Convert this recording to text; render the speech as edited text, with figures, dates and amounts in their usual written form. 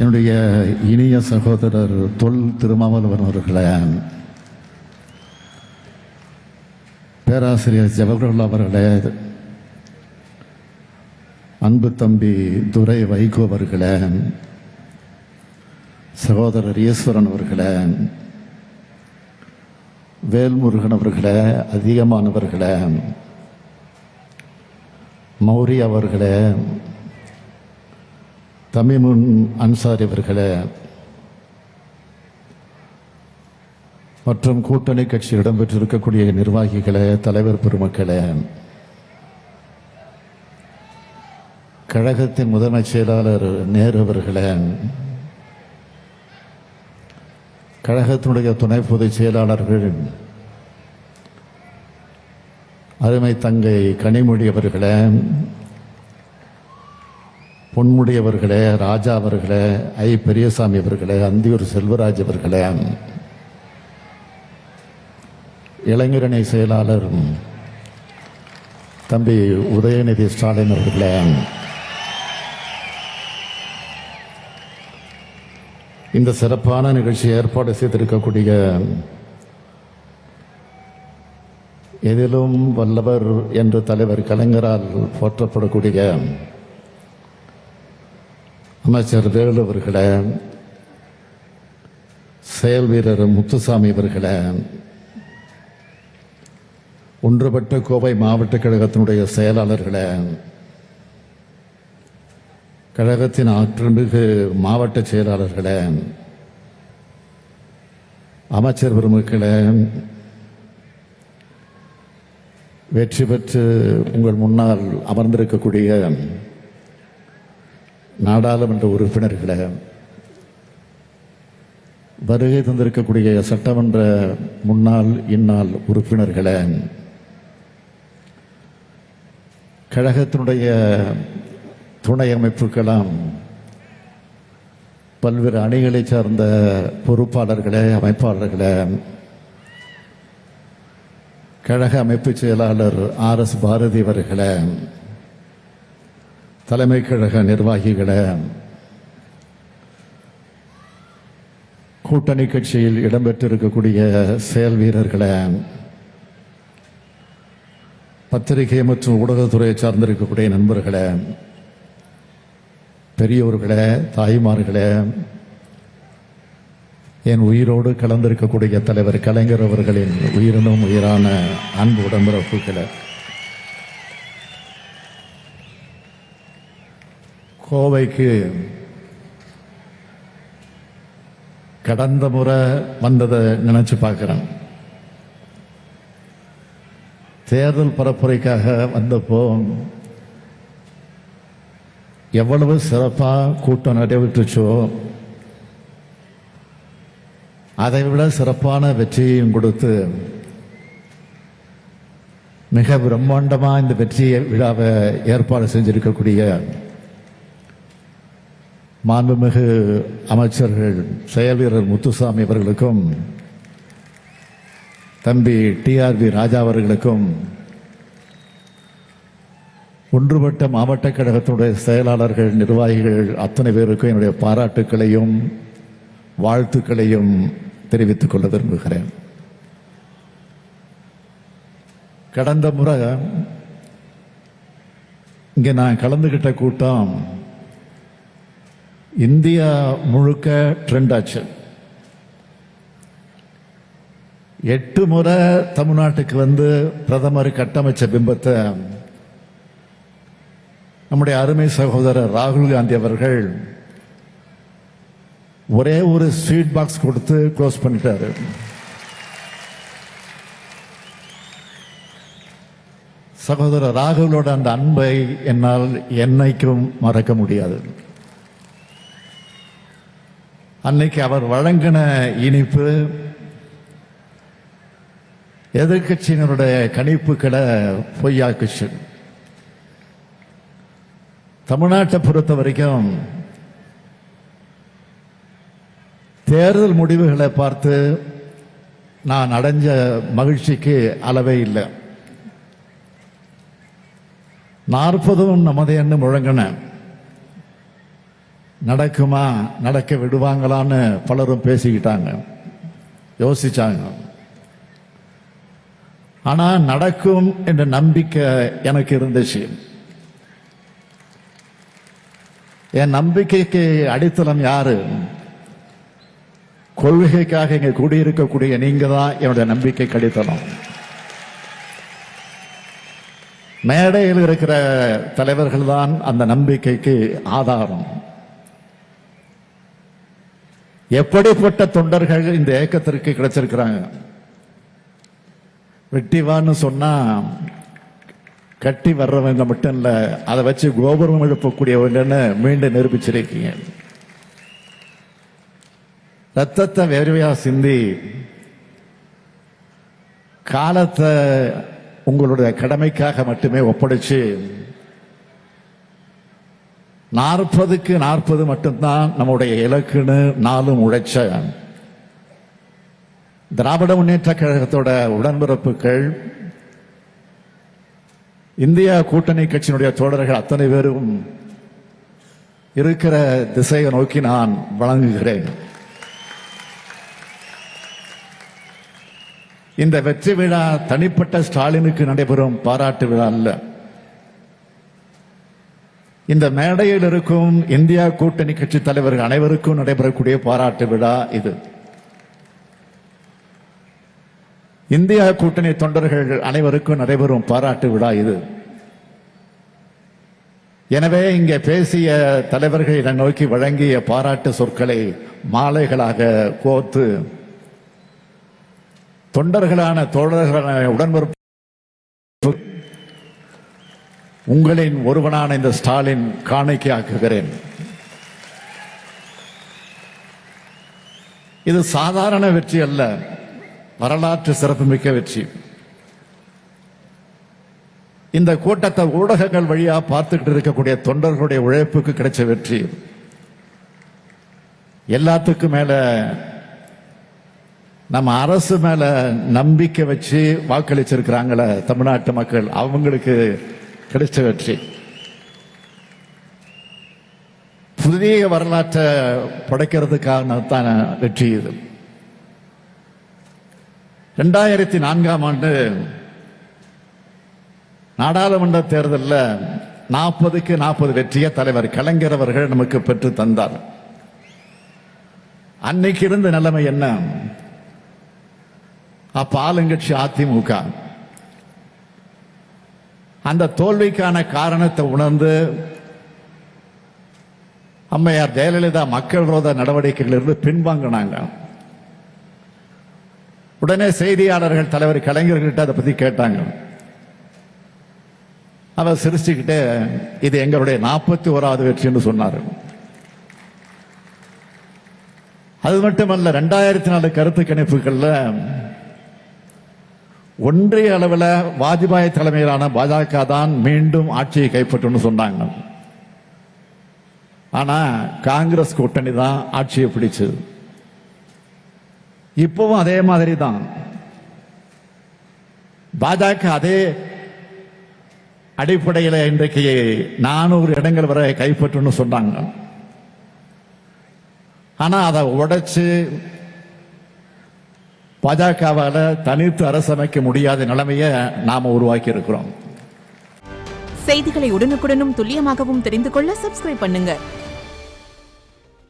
என்னுடைய இனிய சகோதரர் தொல் திருமாவளவன் அவர்களே, பேராசிரியர் ஜவஹர்லால் அவர்களே, அன்பு தம்பி துரை வைகோ அவர்களே, சகோதரர் ஈஸ்வரன் அவர்களே, வேல்முருகன் அவர்களே, அதிகமானவர்களே, மௌரி அவர்களே, தமிமுன் அன்சாரி அவர்களே மற்றும் கூட்டணி கட்சி இடம்பெற்றிருக்கக்கூடிய நிர்வாகிகளே, தலைவர் பெருமக்களே, கழகத்தின் முதன்மை செயலாளர் நேரு அவர்களே, கழகத்தினுடைய துணை பொதுச் செயலாளர்கள் அருமை தங்கை கனிமொழி அவர்களே, பொன்முடியவர்களே, ராஜா அவர்களே, ஐ பெரியசாமி அவர்களே, அந்தியூர் செல்வராஜ் அவர்களே, இளைஞரணி செயலாளர் தம்பி உதயநிதி ஸ்டாலின் அவர்களே, இந்த சிறப்பான நிகழ்ச்சி ஏற்பாடு செய்திருக்கக்கூடிய எதிலும் வல்லவர் என்று தலைவர் கலைஞரால் போற்றப்படக்கூடிய அமைச்சர் வேலு அவர்களே, செயல் வீரர் முத்துசாமி அவர்களே, ஒன்றுபட்ட கோவை மாவட்ட கழகத்தினுடைய செயலாளர்களே, கழகத்தின் ஆற்றல்மிகு மாவட்ட செயலாளர்களே, அமைச்சர் பெருமக்களே, வெற்றி பெற்று உங்கள் முன்னால் அமர்ந்திருக்கக்கூடிய நாடாளுமன்ற உறுப்பினர்களே, வருகை தந்திருக்கக்கூடிய சட்டமன்ற முன்னாள் இந்நாள் உறுப்பினர்களே, கழகத்தினுடைய துணை அமைப்புக்கெல்லாம் பல்வேறு அணிகளை சார்ந்த பொறுப்பாளர்களே, அமைப்பாளர்களே, கழக அமைப்பு செயலாளர் RS பாரதி அவர்களே, தலைமை கழக நிர்வாகிகளே, கூட்டணி கட்சியில் இடம்பெற்றிருக்கக்கூடிய செயல் வீரர்களே, பத்திரிகை மற்றும் ஊடகத்துறையை சார்ந்திருக்கக்கூடிய நண்பர்களே, பெரியோர்களே, தாய்மார்களே, என் உயிரோடு கலந்திருக்கக்கூடிய தலைவர் கலைஞர் அவர்களின் உயிரினும் உயிரான அன்பு உடம்பிறப்புகளே, கோவைக்கு கடந்த முறை வந்ததை நினைச்சு பார்க்கிறேன். தேர்தல் பரப்புரைக்காக வந்தப்போ எவ்வளவு சிறப்பா கூட்டம் நடைபெற்றுச்சோ அதை விட சிறப்பான வெற்றியையும் கொடுத்து மிக பிரம்மாண்டமா இந்த வெற்றி விழாவை ஏற்பாடு செஞ்சிருக்கக்கூடிய மாண்புமிகு அமைச்சர்கள் செயல் வீரர் முத்துசாமி அவர்களுக்கும் தம்பி TRV ராஜா அவர்களுக்கும் ஒன்றுபட்ட மாவட்ட கழகத்தினுடைய செயலாளர்கள், நிர்வாகிகள் அத்தனை பேருக்கும் என்னுடைய பாராட்டுக்களையும் வாழ்த்துக்களையும் தெரிவித்துக் கொள்ள விரும்புகிறேன். கடந்த முறை இங்கே நான் கலந்துகிட்ட கூட்டம் இந்தியா முழுக்க ட்ரெண்ட் ஆச்சு. 8 முறை தமிழ்நாட்டுக்கு வந்து பிரதமர் கட்டமைச்ச பிம்பத்தை நம்முடைய அருமை சகோதரர் ராகுல் காந்தி அவர்கள் ஒரே ஒரு ஸ்வீட் பாக்ஸ் கொடுத்து க்ளோஸ் பண்ணிட்டாரு. சகோதரர் ராகுலோட அந்த அன்பை என்னால் என்னைக்கும் மறக்க முடியாது. அன்னைக்கு அவர் வழங்கின இனிப்பு எதிர்கட்சியினருடைய கணிப்புகளை பொய்யாக்குச்சு. தமிழ்நாட்டை பொறுத்த வரைக்கும் தேர்தல் முடிவுகளை பார்த்து நான் அடைஞ்ச மகிழ்ச்சிக்கு அளவே இல்லை. 40 நமது எண்ணு முழங்கின நடக்குமா, நடக்க விடுவாங்களான்னு பலரும் பேசிக்கிட்டாங்க, யோசிச்சாங்க. ஆனா நடக்கும் என்ற நம்பிக்கை எனக்கு இருந்துச்சு. என் நம்பிக்கைக்கு அடித்தளம் யாரு? கொள்கைக்காக இங்க கூடியிருக்கக்கூடிய நீங்க தான் என்னுடைய நம்பிக்கைக்கு அடித்தளம். மேடையில் இருக்கிற தலைவர்கள் தான் அந்த நம்பிக்கைக்கு ஆதாரம். எப்படிப்பட்ட தொண்டர்கள் இந்த இயக்கத்திற்கு கிடைச்சிருக்கிறாங்க? வெட்டிவான்னு சொன்னா கட்டி வர்றவங்க மட்டும் இல்ல, அதை வச்சு கோபுரம் எழுப்பக்கூடியவங்கன்னு மீண்டும் நிரூபிச்சிருக்கீங்க. ரத்தத்தை வேர்வையா சிந்தி காலத்தை உங்களுடைய கடமைக்காக மட்டுமே ஒப்படைச்சு 40க்கு 40 மட்டும்தான் நம்முடைய இலக்குன்னு நாளும் உழைச்ச திராவிட முன்னேற்ற கழகத்தோட உடன்பிறப்புகள், இந்தியா கூட்டணி கட்சியினுடைய தோழர்கள் அத்தனை பேரும் இருக்கிற திசையை நோக்கி நான் வழங்குகிறேன். இந்த வெற்றி விழா தனிப்பட்ட ஸ்டாலினுக்கு நடைபெறும் பாராட்டு விழா அல்ல. இந்த மேடையில் இருக்கும் இந்தியா கூட்டணி கட்சி தலைவர்கள் அனைவருக்கும் நடைபெறக்கூடிய பாராட்டு விழா இது. இந்தியா கூட்டணி தொண்டர்கள் அனைவருக்கும் நடைபெறும் பாராட்டு விழா இது. எனவே இங்கே பேசிய தலைவர்கள் என்னை நோக்கி வழங்கிய பாராட்டு சொற்களை மாலைகளாக கோர்த்து தொண்டர்களான தோழர்களான உடன்பிறப்பு உங்களின் ஒருவனான இந்த ஸ்டாலின் காணிக்கையாக்குகிறேன். இது சாதாரண வெற்றி அல்ல, வரலாற்று சிறப்புமிக்க வெற்றி. இந்த கூட்டத்தை ஊடகங்கள் வழியா பார்த்துக்கிட்டு இருக்கக்கூடிய தொண்டர்களுடைய உழைப்புக்கு கிடைச்ச வெற்றி. எல்லாத்துக்கும் மேல நம்ம அரசு மேல நம்பிக்கை வச்சு வாக்களிச்சிருக்கிறாங்கள தமிழ்நாட்டு மக்கள், அவங்களுக்கு கிடைச்ச வெற்றி. புதிய வரலாற்றை படைக்கிறதுக்கான தான் வெற்றி இது. 2004ஆம் ஆண்டு நாடாளுமன்ற தேர்தலில் 40க்கு 40 வெற்றியை தலைவர் கலைஞர் அவர்கள் நமக்கு பெற்று தந்தார். அன்னைக்கு இருந்த நிலைமை என்ன? அப்ப ஆளுங்கட்சி அதிமுக. அந்த தோல்விக்கான காரணத்தை உணர்ந்து அம்மையார் ஜெயலலிதா மக்கள் விரோத நடவடிக்கைகளிலிருந்து பின்வாங்கினாங்க. உடனே செய்தியாளர்கள் தலைவர் கலைஞர்கிட்ட அதை பத்தி கேட்டாங்க. அவர் சிரிச்சுக்கிட்டே இது எங்களுடைய 41வது வெற்றி என்று சொன்னார். அது மட்டுமல்ல, 2004 கருத்து கணிப்புகள்ல ஒன்றிய அளவில் வாஜ்பாய் தலைமையிலான பாஜக தான் மீண்டும் ஆட்சியை கைப்பற்றும் சொன்னாங்க. ஆனா காங்கிரஸ் கூட்டணி தான் ஆட்சியை பிடிச்சது. இப்பவும் அதே மாதிரி தான். பாஜக அதே அடிப்படையில் இன்றைக்கு 400 இடங்கள் வரை கைப்பற்றும் சொன்னாங்க. ஆனா அதை உடைச்சு பாஜகவால தனித்து அரசமைக்க முடியாத நிலைமையை நாம உருவாக்கி இருக்கிறோம். செய்திகளை உடனுக்குடனும் துல்லியமாகவும் தெரிந்து கொள்ள சப்ஸ்கிரைப் பண்ணுங்க.